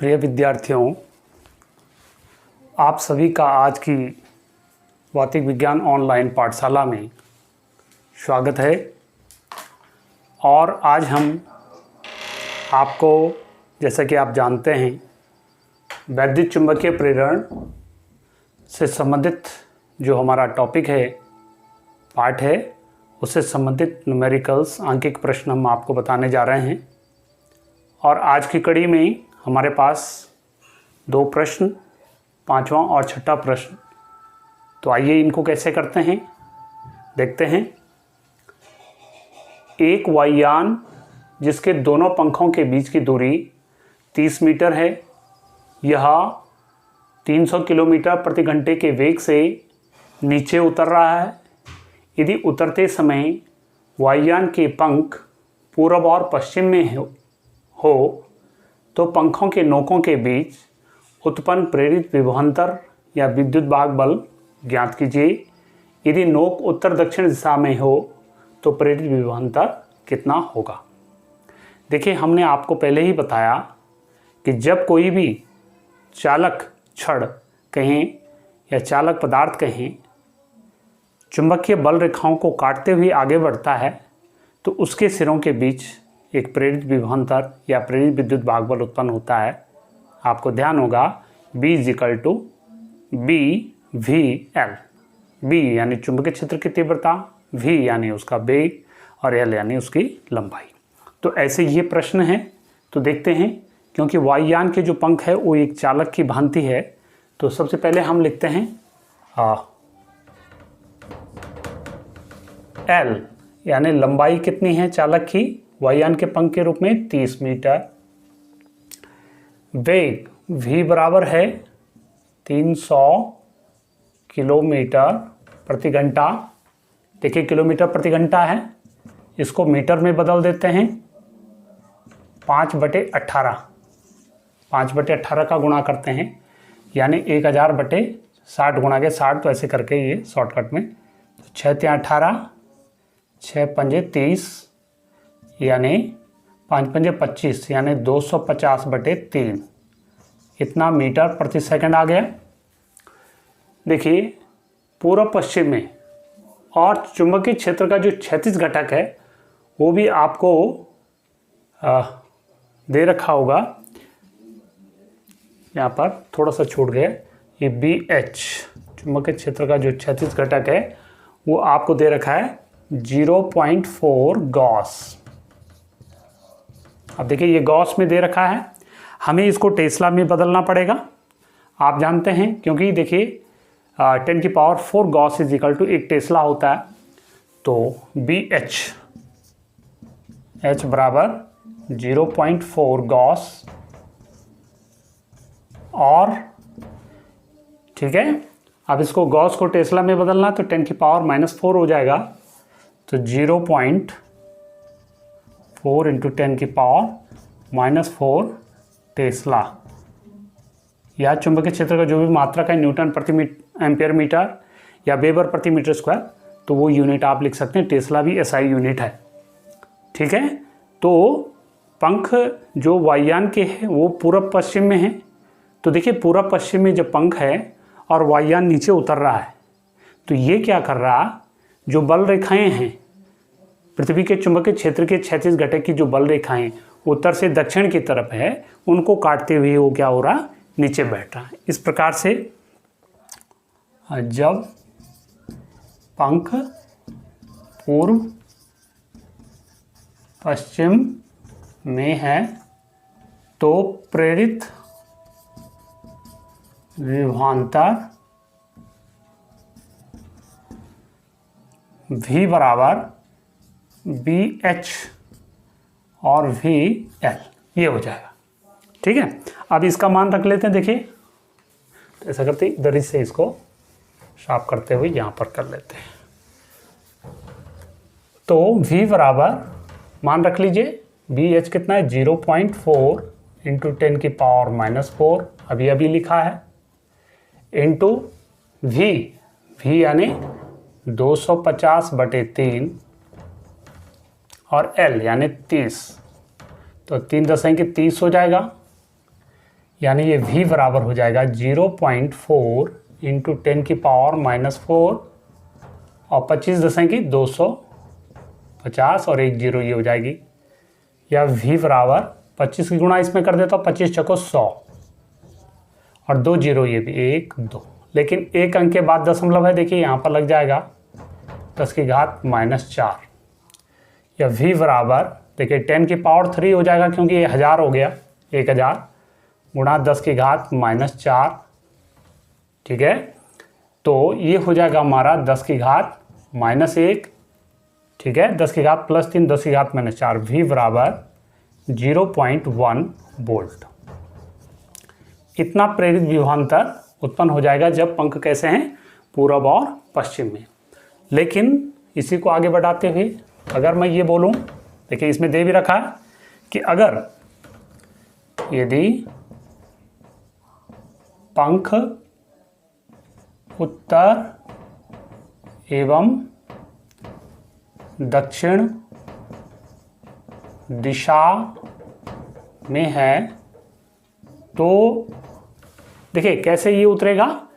प्रिय विद्यार्थियों, आप सभी का आज की भौतिक विज्ञान ऑनलाइन पाठशाला में स्वागत है। और आज हम आपको, जैसा कि आप जानते हैं, वैद्युत चुंबकीय प्रेरण से संबंधित जो हमारा टॉपिक है, पाठ है, उससे संबंधित न्यूमेरिकल्स आंकिक प्रश्न हम आपको बताने जा रहे हैं। और आज की कड़ी में हमारे पास दो प्रश्न, पांचवा और छठा प्रश्न। तो आइए इनको कैसे करते हैं देखते हैं। एक वायुयान जिसके दोनों पंखों के बीच की दूरी 30 मीटर है, यह 300 किलोमीटर प्रति घंटे के वेग से नीचे उतर रहा है। यदि उतरते समय वायुयान के पंख पूर्व और पश्चिम में हो तो पंखों के नोकों के बीच उत्पन्न प्रेरित विभवांतर या विद्युत भाग बल ज्ञात कीजिए। यदि नोक उत्तर दक्षिण दिशा में हो तो प्रेरित विभवांतर कितना होगा। देखिए, हमने आपको पहले ही बताया कि जब कोई भी चालक छड़ कहें या चालक पदार्थ कहें चुंबकीय बल रेखाओं को काटते हुए आगे बढ़ता है तो उसके सिरों के बीच एक प्रेरित विभवांतर या प्रेरित विद्युत भाग बल उत्पन्न होता है। आपको ध्यान होगा B = BVL। B यानी चुंबकीय क्षेत्र की तीव्रता, V यानी उसका वेग और L यानी उसकी लंबाई। तो ऐसे ये प्रश्न है। तो देखते हैं, क्योंकि वायुयान के जो पंख है वो एक चालक की भांति है, तो सबसे पहले हम लिखते हैं L यानी लंबाई कितनी है चालक की वायुयान के पंख के रूप में 30 मीटर। वेग V बराबर है 300 किलोमीटर प्रति घंटा। देखिए, किलोमीटर प्रति घंटा है, इसको मीटर में बदल देते हैं। 5/18 5/18 का गुणा करते हैं, यानी 1000/60 गुणा के 60। तो ऐसे करके ये शॉर्टकट में 6 × 18, 6 × 5 = 30, यानी 5 × 5 = 25, यानी 250/3 इतना मीटर प्रति सेकंड आ गया। देखिए, पूर्व पश्चिम में और चुंबकीय क्षेत्र का जो क्षैतिज घटक है वो भी आपको दे रखा होगा। यहाँ पर थोड़ा सा छूट गया, ये BH चुंबकीय क्षेत्र का जो क्षैतिज घटक है वो आपको दे रखा है 0.4 गॉस। अब देखिए, ये गॉस में दे रखा है, हमें इसको टेस्ला में बदलना पड़ेगा। आप जानते हैं, क्योंकि देखिए 10⁴ गॉस = 1 टेस्ला होता है। तो BH H बराबर 0.4 गॉस। और ठीक है, अब इसको गॉस को टेस्ला में बदलना तो 10⁻⁻4 हो जाएगा। तो 0.4 × 10⁻⁴ टेस्ला, या चुंबकीय क्षेत्र का जो भी मात्रक है न्यूटन प्रति एम्पियर मीटर या वेबर प्रति मीटर स्क्वायर, तो वो यूनिट आप लिख सकते हैं। टेस्ला भी SI यूनिट है। ठीक है, तो पंख जो वायुयान के हैं वो पूर्व पश्चिम में है। तो देखिए, पूर्व पश्चिम में जब पंख है और वायुयान नीचे उतर रहा है तो ये क्या कर रहा, जो बल रेखाएं हैं पृथ्वी के चुंबकीय क्षेत्र के क्षैतिज घटक की जो बल रेखाएं उत्तर से दक्षिण की तरफ है, उनको काटते हुए वो क्या हो रहा, नीचे बैठ रहा है। इस प्रकार से जब पंख पूर्व पश्चिम में है तो प्रेरित विभवांतर V बराबर BH और VL, ये हो जाएगा। ठीक है, अब इसका मान रख लेते हैं। देखिए, तो ऐसा करते हैं, इधर से इसको शार्प करते हुए यहाँ पर कर लेते हैं। तो V बराबर मान रख लीजिए, BH कितना है 0.4 × 10⁻⁻4 अभी लिखा है, इंटू V यानी 250/3 और L यानी 30, तो 3 × 10⁻30 हो जाएगा। यानी ये V बराबर हो जाएगा 0.4 इंटू 10 की पावर -4 और 25.250 और 1 0 ये हो जाएगी। या V बराबर 25 की गुणा इसमें कर देता हूँ, 25 चौको 100 और 2 0 ये भी 1 2, लेकिन एक अंक के बाद दशमलव है, देखिए यहाँ पर लग जाएगा 10 की घात -4। या V बराबर देखिए 10 की पावर 3 हो जाएगा क्योंकि ये 1000 हो गया, 1000 गुणा 10 की घात -4, ठीक है। तो ये हो जाएगा हमारा 10 की घात -1, ठीक है, 10 की घात +3 10 की घात -4। V बराबर 0.1 वोल्ट। इतना प्रेरित विभवांतर उत्पन्न हो जाएगा जब पंख कैसे हैं, पूरब और पश्चिम में। लेकिन इसी को आगे बढ़ाते हुए अगर मैं ये बोलूं, देखिए इसमें दे भी रखा है कि अगर यदि पंख उत्तर एवं दक्षिण दिशा में है तो देखिए कैसे ये उतरेगा,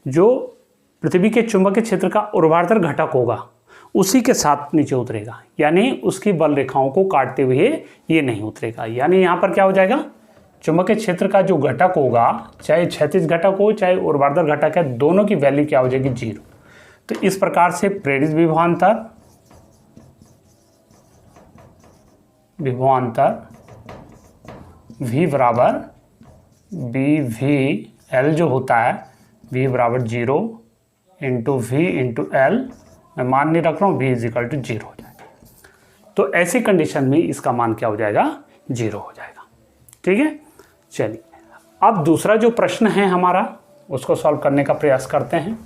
जो पृथ्वी के चुंबकीय क्षेत्र का ऊर्ध्वाधर घटक होगा उसी के साथ नीचे उतरेगा, यानी उसकी बल रेखाओं को काटते हुए ये नहीं उतरेगा। यानी यहाँ पर क्या हो जाएगा, चुंबकीय क्षेत्र का जो घटक होगा, चाहे क्षैतिज घटक हो चाहे ऊर्ध्वाधर घटक है, दोनों की वैल्यू क्या हो जाएगी, 0। तो इस प्रकार से प्रेरित विभवांतर V बराबर BVL जो होता है, V बराबर 0 इंटू V इंटू L, मैं मान नहीं रख रहा हूँ, V इजिकल टू 0 हो जाएगा। तो ऐसी कंडीशन में इसका मान क्या हो जाएगा, 0 हो जाएगा, ठीक है। चलिए अब दूसरा जो प्रश्न है हमारा, उसको सॉल्व करने का प्रयास करते हैं।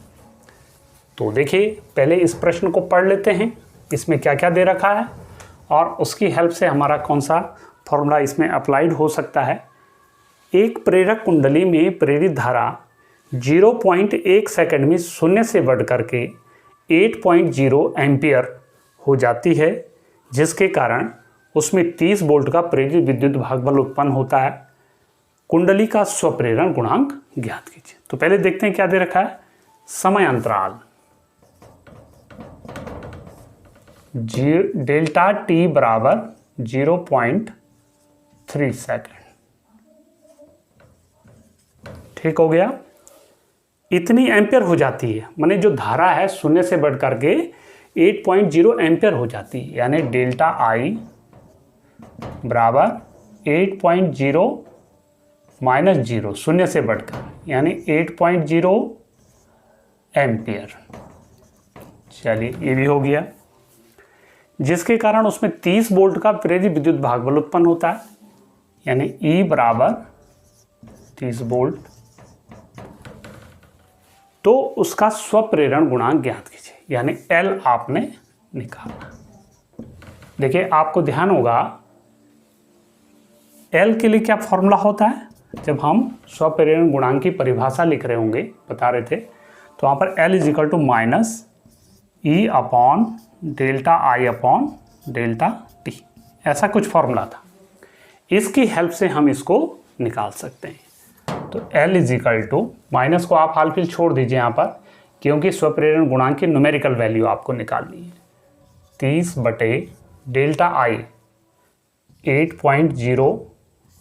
तो देखिए पहले इस प्रश्न को पढ़ लेते हैं, इसमें क्या क्या दे रखा है और उसकी हेल्प से हमारा कौन सा फॉर्मूला इसमें अप्लाइड हो सकता है। एक प्रेरक कुंडली में प्रेरित धारा 0.1 सेकंड में शून्य से बढ़ करके 8.0 एम्पियर हो जाती है, जिसके कारण उसमें 30 वोल्ट का प्रेरित विद्युत भागबल उत्पन्न होता है। कुंडली का स्वप्रेरण गुणांक ज्ञात कीजिए। तो पहले देखते हैं क्या दे रखा है। समय अंतराल डेल्टा टी बराबर 0.3 सेकंड, ठीक हो गया। इतनी एम्पियर हो जाती है, माने जो धारा है शून्य से बढ़ करके 8.0 एम्पियर हो जाती है, यानी डेल्टा आई बराबर 8.0 माइनस 0 शून्य से बढ़कर, यानी 8.0 एम्पियर। चलिए ये भी हो गया, जिसके कारण उसमें 30 वोल्ट का प्रेरित विद्युत भागबल उत्पन्न होता है, यानी E बराबर 30 वोल्ट। तो उसका स्वप्रेरण गुणांक ज्ञात कीजिए, यानी L आपने निकालना। देखिए आपको ध्यान होगा L के लिए क्या फॉर्मूला होता है, जब हम स्वप्रेरण गुणांक की परिभाषा लिख रहे होंगे, बता रहे थे, तो वहाँ पर L is equal to minus E upon delta I upon delta T, ऐसा कुछ फॉर्मूला था। इसकी हेल्प से हम इसको निकाल सकते हैं। तो L is equal to, minus को आप हाल फिलहाल छोड़ दीजिए यहाँ पर, क्योंकि स्वप्रेरण गुणांक की न्यूमेरिकल वैल्यू आपको निकालनी है। 30 बटे डेल्टा आई 8.0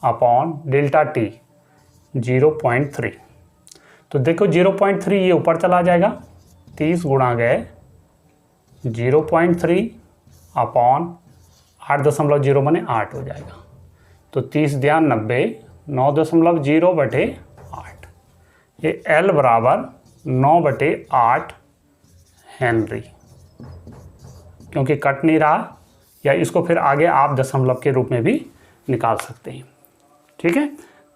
अपॉन डेल्टा टी 0.3। तो देखो 0.3 ये ऊपर चला जाएगा, 30 गुणा गए 0.3 अपॉन 8.0 माने 8 हो जाएगा। तो 30 ध्यान 90, 9.0 बटे 8, ये L बराबर 9 बटे 8 हेनरी, क्योंकि कट नहीं रहा, या इसको फिर आगे आप दशमलव के रूप में भी निकाल सकते हैं, ठीक है।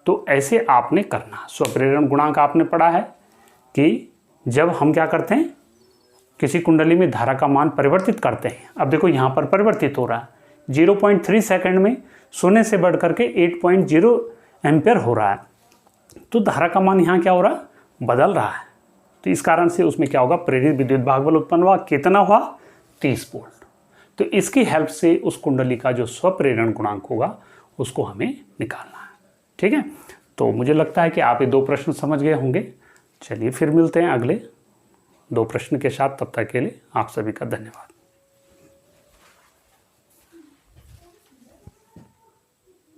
तो ऐसे आपने करना। स्वप्रेरण गुणांक आपने पढ़ा है कि जब हम क्या करते हैं, किसी कुंडली में धारा का मान परिवर्तित करते हैं। अब देखो यहाँ पर परिवर्तित हो रहा है, 0.3 सेकंड में शून्य से बढ़ करके 8.0 एम्पियर हो रहा है, तो धारा का मान यहाँ क्या हो रहा है, बदल रहा है। तो इस कारण से उसमें क्या होगा, प्रेरित विद्युत भागबल उत्पन्न हुआ, कितना हुआ, 30 वोल्ट। तो इसकी हेल्प से उस कुंडली का जो स्वप्रेरण गुणांक होगा उसको हमें निकालना है, ठीक है। तो तो मुझे लगता है कि आप ये 2 प्रश्न समझ गए होंगे। चलिए फिर मिलते हैं अगले 2 प्रश्न के साथ, तब तक के लिए आप सभी का धन्यवाद।